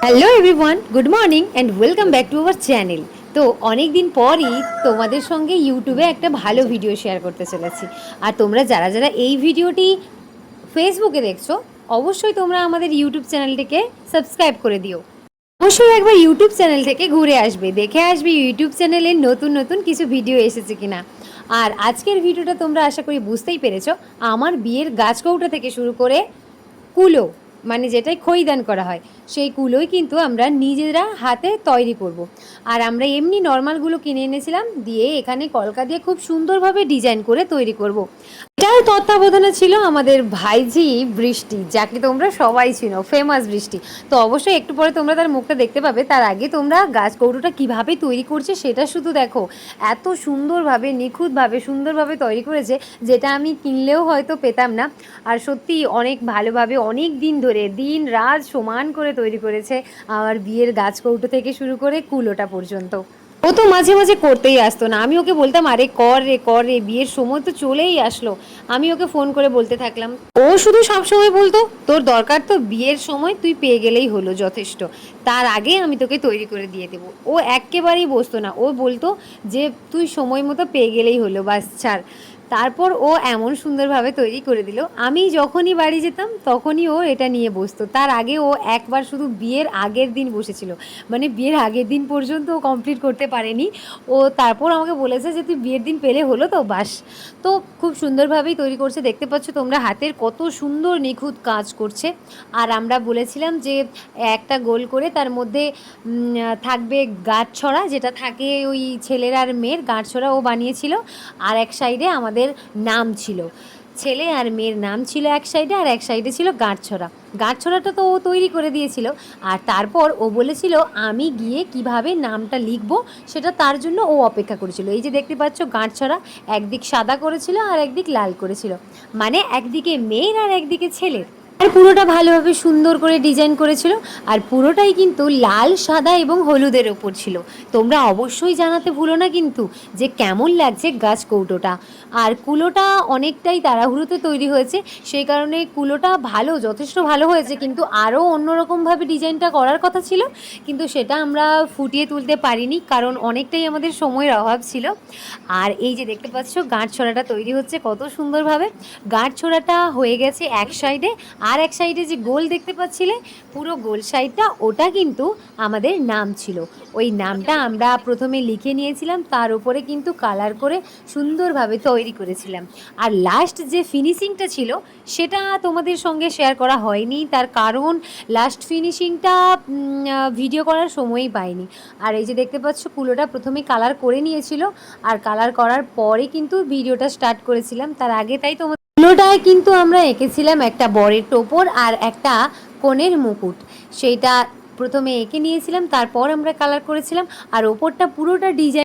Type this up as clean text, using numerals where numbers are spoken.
Hello everyone, good morning and welcome back to our channel. তো অনেক দিন পরই তোমাদের সঙ্গে ইউটিউবে একটা ভালো ভিডিও শেয়ার করতে চলেছি। আর তোমরা যারা যারা এই ভিডিওটি ফেসবুকে দেখছো, অবশ্যই তোমরা আমাদের ইউটিউব চ্যানেলটিকে সাবস্ক্রাইব করে দিও। অবশ্যই একবার ইউটিউব চ্যানেল থেকে ঘুরে আসবে, দেখে আসবে ইউটিউব চ্যানেলে নতুন নতুন কিছু ভিডিও এসেছে কিনা। আর আজকের ভিডিওটা তোমরা আশা করি বুঝতেই পেরেছো, আমার বিয়ের গাছকৌটা থেকে শুরু করে কুলো, মানে যেটাই খইদান করা হয়, সেই কুলোই কিন্তু আমরা নিজেরা হাতে তৈরি করব। আর আমরা এমনি নর্মালগুলো কিনে এনেছিলাম, দিয়ে এখানে কলকা দিয়ে খুব সুন্দরভাবে ডিজাইন করে তৈরি করব। এটার তত্ত্বাবধানে ছিল আমাদের ভাইঝি বৃষ্টি, যাকে তোমরা সবাই চিনো, ফেমাস বৃষ্টি। তো অবশ্যই একটু পরে তোমরা তার মুখটা দেখতে পাবে, তার আগে তোমরা গাছ কৌটোটা কীভাবে তৈরি করছে সেটা শুধু দেখো। এত সুন্দরভাবে, নিখুঁতভাবে, সুন্দরভাবে তৈরি করেছে, যেটা আমি কিনলেও হয়তো পেতাম না। আর সত্যি অনেক ভালোভাবে অনেক দিন ধরে দিন রাত সমান করে তৈরি করেছে আমার বিয়ের গাছ কৌটো থেকে শুরু করে কুলোটা পর্যন্ত। ও তো মাঝে মাঝে করতেই আসতো না, আমি ওকে বলতাম আরে কর রে কর রে, বিয়ের সময় তো চলেই আসলো। আমি ওকে ফোন করে বলতে থাকলাম, ও শুধু সবসময় বলতো তোর দরকার তো বিয়ের সময় তুই পেয়ে গেলেই হলো যথেষ্ট, তার আগে আমি তোকে তৈরি করে দিয়ে দেবো। ও একেবারেই বসতো না, ও বলতো যে তুই সময় মতো পেয়ে গেলেই হলো, বাস ছাড়। তারপর ও এমন সুন্দরভাবে তৈরি করে দিল, আমি যখনই বাড়ি যেতাম তখনই ও এটা নিয়ে বসতো। তার আগে ও একবার শুধু বিয়ের আগের দিন বসেছিল, মানে বিয়ের আগের দিন পর্যন্ত ও কমপ্লিট করতে পারেনি। ও তারপর আমাকে বলেছে যে তুই বিয়ের দিন পেলে হলো তো বাস। তো খুব সুন্দরভাবেই তৈরি করছে, দেখতে পাচ্ছ তোমরা হাতের কত সুন্দর নিখুঁত কাজ করছে। আর আমরা বলেছিলাম যে একটা গোল করে তার মধ্যে থাকবে গাঁটছড়া, যেটা থাকে ওই ছেলের আর মেয়ের গাঁটছড়া ও বানিয়েছিল। আর এক সাইডে আমাদের নাম ছিল, ছেলে আর মেয়ের নাম ছিল এক সাইডে, আর এক সাইডে ছিল গাঁটছড়া। গাঁটছড়াটা তো ও তৈরি করে দিয়েছিল। আর তারপর ও বলেছিল আমি গিয়ে কিভাবে নামটা লিখবো সেটা তার জন্য ও অপেক্ষা করেছিল। এই যে দেখতে পাচ্ছ গাঁটছড়া একদিক সাদা করেছিল আর একদিক লাল করেছিল, মানে একদিকে মেয়ের আর একদিকে ছেলের। আর পুরোটা ভালোভাবে সুন্দর করে ডিজাইন করেছিল। আর পুরোটাই কিন্তু লাল, সাদা এবং হলুদের ওপর ছিল। তোমরা অবশ্যই জানাতে ভুলো না কিন্তু যে কেমন লাগছে গাছ কৌটোটা। আর কুলোটা অনেকটাই তাড়াহুড়োতে তৈরি হয়েছে, সেই কারণে কুলোটা ভালো, যথেষ্ট ভালো হয়েছে, কিন্তু আরও অন্যরকমভাবে ডিজাইনটা করার কথা ছিল, কিন্তু সেটা আমরা ফুটিয়ে তুলতে পারিনি, কারণ অনেকটাই আমাদের সময়ের অভাব ছিল। আর এই যে দেখতে পাচ্ছ গাঁটছড়াটা তৈরি হচ্ছে কত সুন্দরভাবে। গাঁটছড়াটা হয়ে গেছে এক সাইডে, আর এক সাইডে যে গোল দেখতে পাচ্ছিলে পুরো গোল সাইডটা, ওটা কিন্তু আমাদের নাম ছিল। ওই নামটা আমরা প্রথমে লিখে নিয়েছিলাম, তার উপরে কিন্তু কালার করে সুন্দরভাবে তৈরি করেছিলাম। আর লাস্ট যে ফিনিশিংটা ছিল সেটা তোমাদের সঙ্গে শেয়ার করা হয়নি, তার কারণ লাস্ট ফিনিশিংটা ভিডিও করার সময়ই পাইনি। আর এই যে দেখতে পাচ্ছ কুলোটা প্রথমে কালার করে নিয়েছিল, আর কালার করার পরে কিন্তু ভিডিওটা স্টার্ট করেছিলাম, তার আগে তাই তোমার কুলোটায় কিন্তু আমরা এঁকেছিলাম একটা বরের টোপর আর একটা কনের মুকুট। সেইটা প্রথমে এঁকে নিয়েছিলাম, তারপর আমরা কালার করেছিলাম। আর ওপরটা পুরোটা ডিজাইন